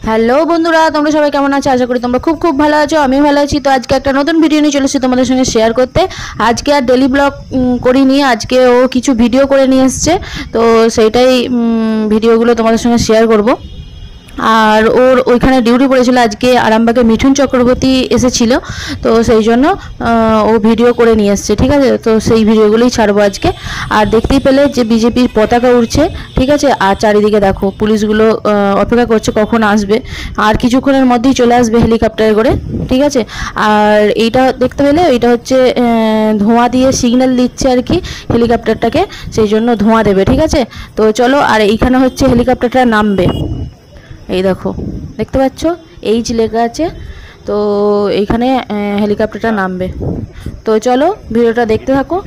Hello বন্ধুরা, তোমরা সবাই কেমন আছো? আশা করি তোমরা খুব খুব ভালো আছো। আমি ভালো আছি। তো আজকে একটা নতুন ভিডিও নিয়ে চলে এসেছি তোমাদের সঙ্গে শেয়ার করতে। আজকে আর ডেলি ব্লগ করিনি, আজকে ও কিছু ভিডিও করে নিয়ে এসছে, তো সেইটাই ভিডিওগুলো তোমাদের সঙ্গে শেয়ার করব। আর ওর ওইখানে ডিউটি পড়েছিল আজকে আরামবাগে, মিঠুন চক্রবর্তী এসেছিল, তো সেই জন্য ও ভিডিও করে নিয়ে এসছে। ঠিক আছে, তো সেই ভিডিওগুলোই ছাড়বো আজকে। আর দেখতেই পেলে যে বিজেপির পতাকা উড়ছে, ঠিক আছে। আর চারিদিকে দেখো পুলিশগুলো অপেক্ষা করছে কখন আসবে, আর কিছুক্ষণের মধ্যেই চলে আসবে হেলিকপ্টারে করে, ঠিক আছে। আর এইটা দেখতে পেলে এইটা হচ্ছে ধোঁয়া দিয়ে সিগন্যাল দিচ্ছে আর কি হেলিকপ্টারটাকে, সেই জন্য ধোঁয়া দেবে, ঠিক আছে। তো চলো, আর এইখানে হচ্ছে হেলিকপ্টারটা নামবে, এই দেখো দেখতে পাচ্ছ এইচ লেখা আছে, তো এইখানে হেলিকপ্টারটা নামবে। তো চলো ভিডিওটা দেখতে থাকো।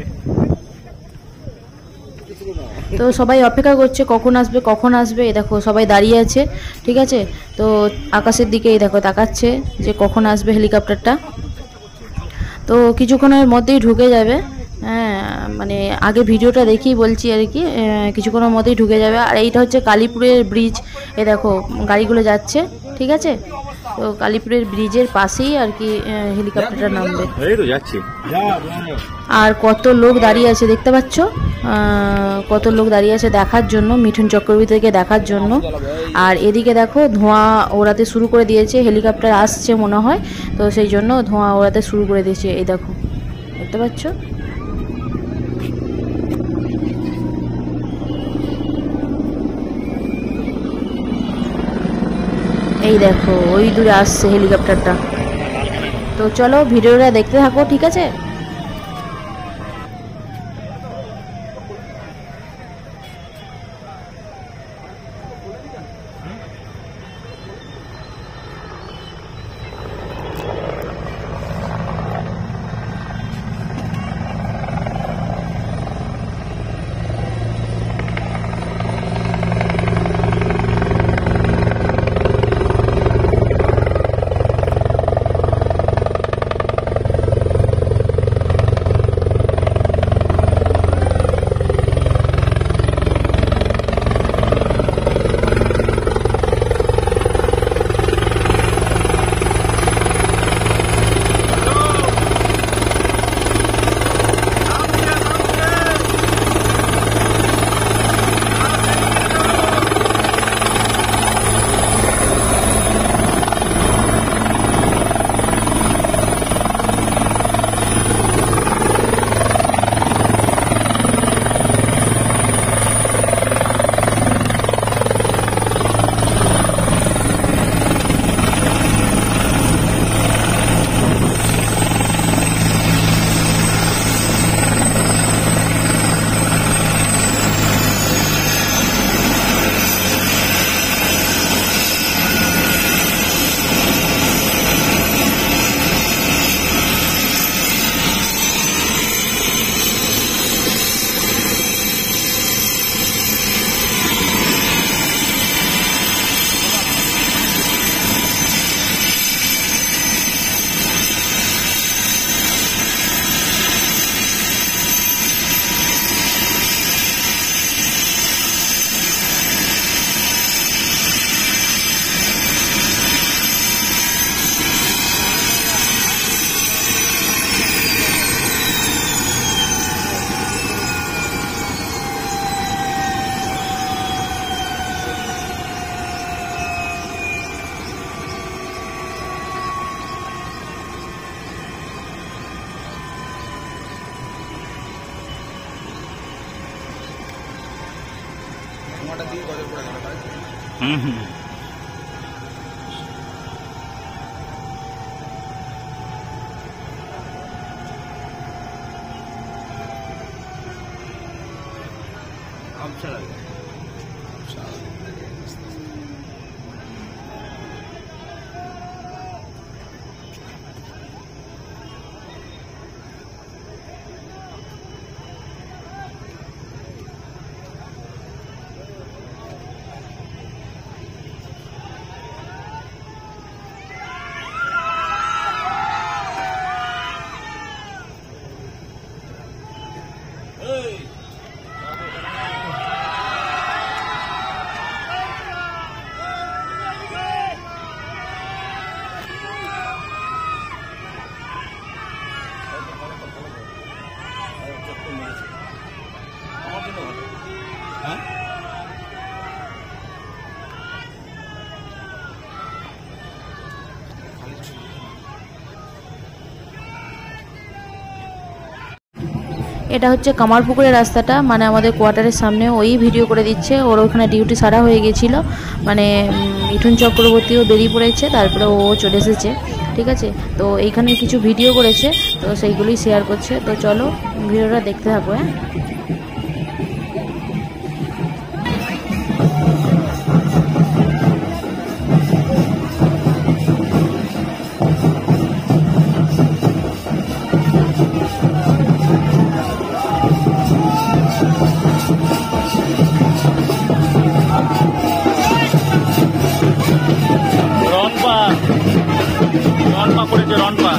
তো সবাই অপেক্ষা করছে কখন আসবে কখন আসবে, এই দেখো সবাই দাঁড়িয়ে আছে, ঠিক আছে। তো আকাশের দিকে এই দেখো তাকাচ্ছে যে কখন আসবে হেলিকপ্টারটা। তো কিছুক্ষণের মধ্যেই ঢুকে যাবে, হ্যাঁ, মানে আগে ভিডিওটা দেখেই বলছি আর কি, কিছুক্ষণের মধ্যেই ঢুকে যাবে। আর এইটা হচ্ছে কালীপুরের ব্রিজ, এ দেখো গাড়িগুলো যাচ্ছে, ঠিক আছে। তো কালীপুরের ব্রিজের পাশেই আর কি হেলিকপ্টারটা নামবে। আর কত লোক দাঁড়িয়ে আছে দেখতে পাচ্ছ, কত লোক দাঁড়িয়ে আছে দেখার জন্য, মিঠুন চক্রবর্তীকে দেখার জন্য। আর এদিকে দেখো ধোঁয়া ওড়াতে শুরু করে দিয়েছে, হেলিকপ্টার আসছে মনে হয়, তো সেই জন্য ধোঁয়া ওড়াতে শুরু করে দিয়েছে। এই দেখো দেখতে পাচ্ছ, এই দেখো ওই দূরে আসছে হেলিকপ্টারটা। তো চলো ভিডিওটা দেখতে থাকো, ঠিক আছে। এটা হচ্ছে কামারপুকুরের রাস্তাটা, মানে আমাদের কোয়ার্টারের সামনে। ওই ভিডিও করে দিচ্ছে, ওর ওখানে ডিউটি সারা হয়ে গেছিলো, মানে মিঠুন চক্রবর্তীও বেরিয়ে পড়েছে, তারপরে ও চলে এসেছে, ঠিক আছে। তো এইখানে কিছু ভিডিও করেছে, তো সেইগুলোই শেয়ার করছে। তো চলো ভিডিওটা দেখতে থাকো। হ্যাঁ, রনপা করেছে রনপা।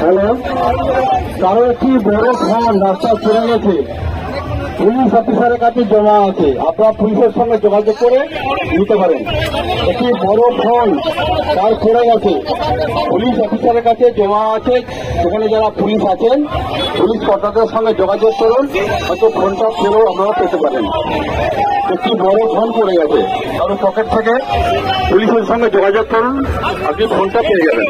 হ্যালো, কারো একটি বড় ফোন রাস্তায় পড়ে গেছে, পুলিশ অফিসারের কাছে জমা আছে, আপনারা পুলিশের সঙ্গে যোগাযোগ করে নিতে পারেন। একটি বড় ফোন তার পড়ে গেছে, পুলিশ অফিসারের কাছে জমা আছে, সেখানে যারা পুলিশ আছেন পুলিশ কর্তাদের সঙ্গে যোগাযোগ করুন, হয়তো ফোনটা ফেরও আপনারা পেতে পারেন। একটি বড় ফোন পড়ে গেছে, কারো পকেট থেকে পুলিশের সঙ্গে যোগাযোগ করুন, আপনি ফোনটা পেয়ে যাবেন।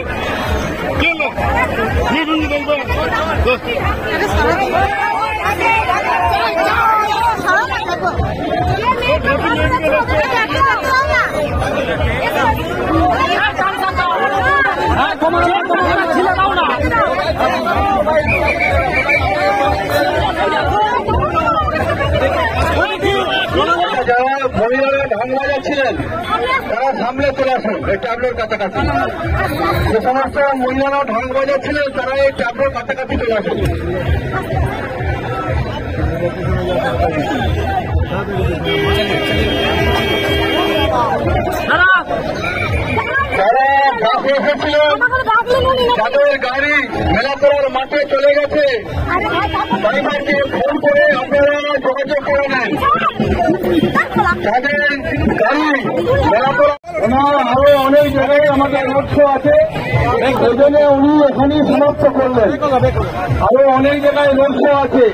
যারা মহিলারা ঢাক বাজাচ্ছিলেন তারা সামনে চলে আসুন, এই ট্যাবলোর কাছাকাছি। যে সমস্ত মহিলারা ঢাক বাজাচ্ছিলেন তারা এই ট্যাবলোর কাছাকাছি চলে আসুন। যারা বাসে এসেছিলেন, যাদের গাড়ি মেলাতলার মাঠে চলে গেছে, ড্রাইভারকে ফোন করে আপনারা যোগাযোগ করে নেন। যাদের গাড়ি মেলাতলা, ওনার আরো অনেক জায়গায় আমাদের লক্ষ্য আছে, ওই জন্য উনি এখানেই সমাপ্ত করলেন। আরো অনেক জায়গায় লক্ষ্য আছে।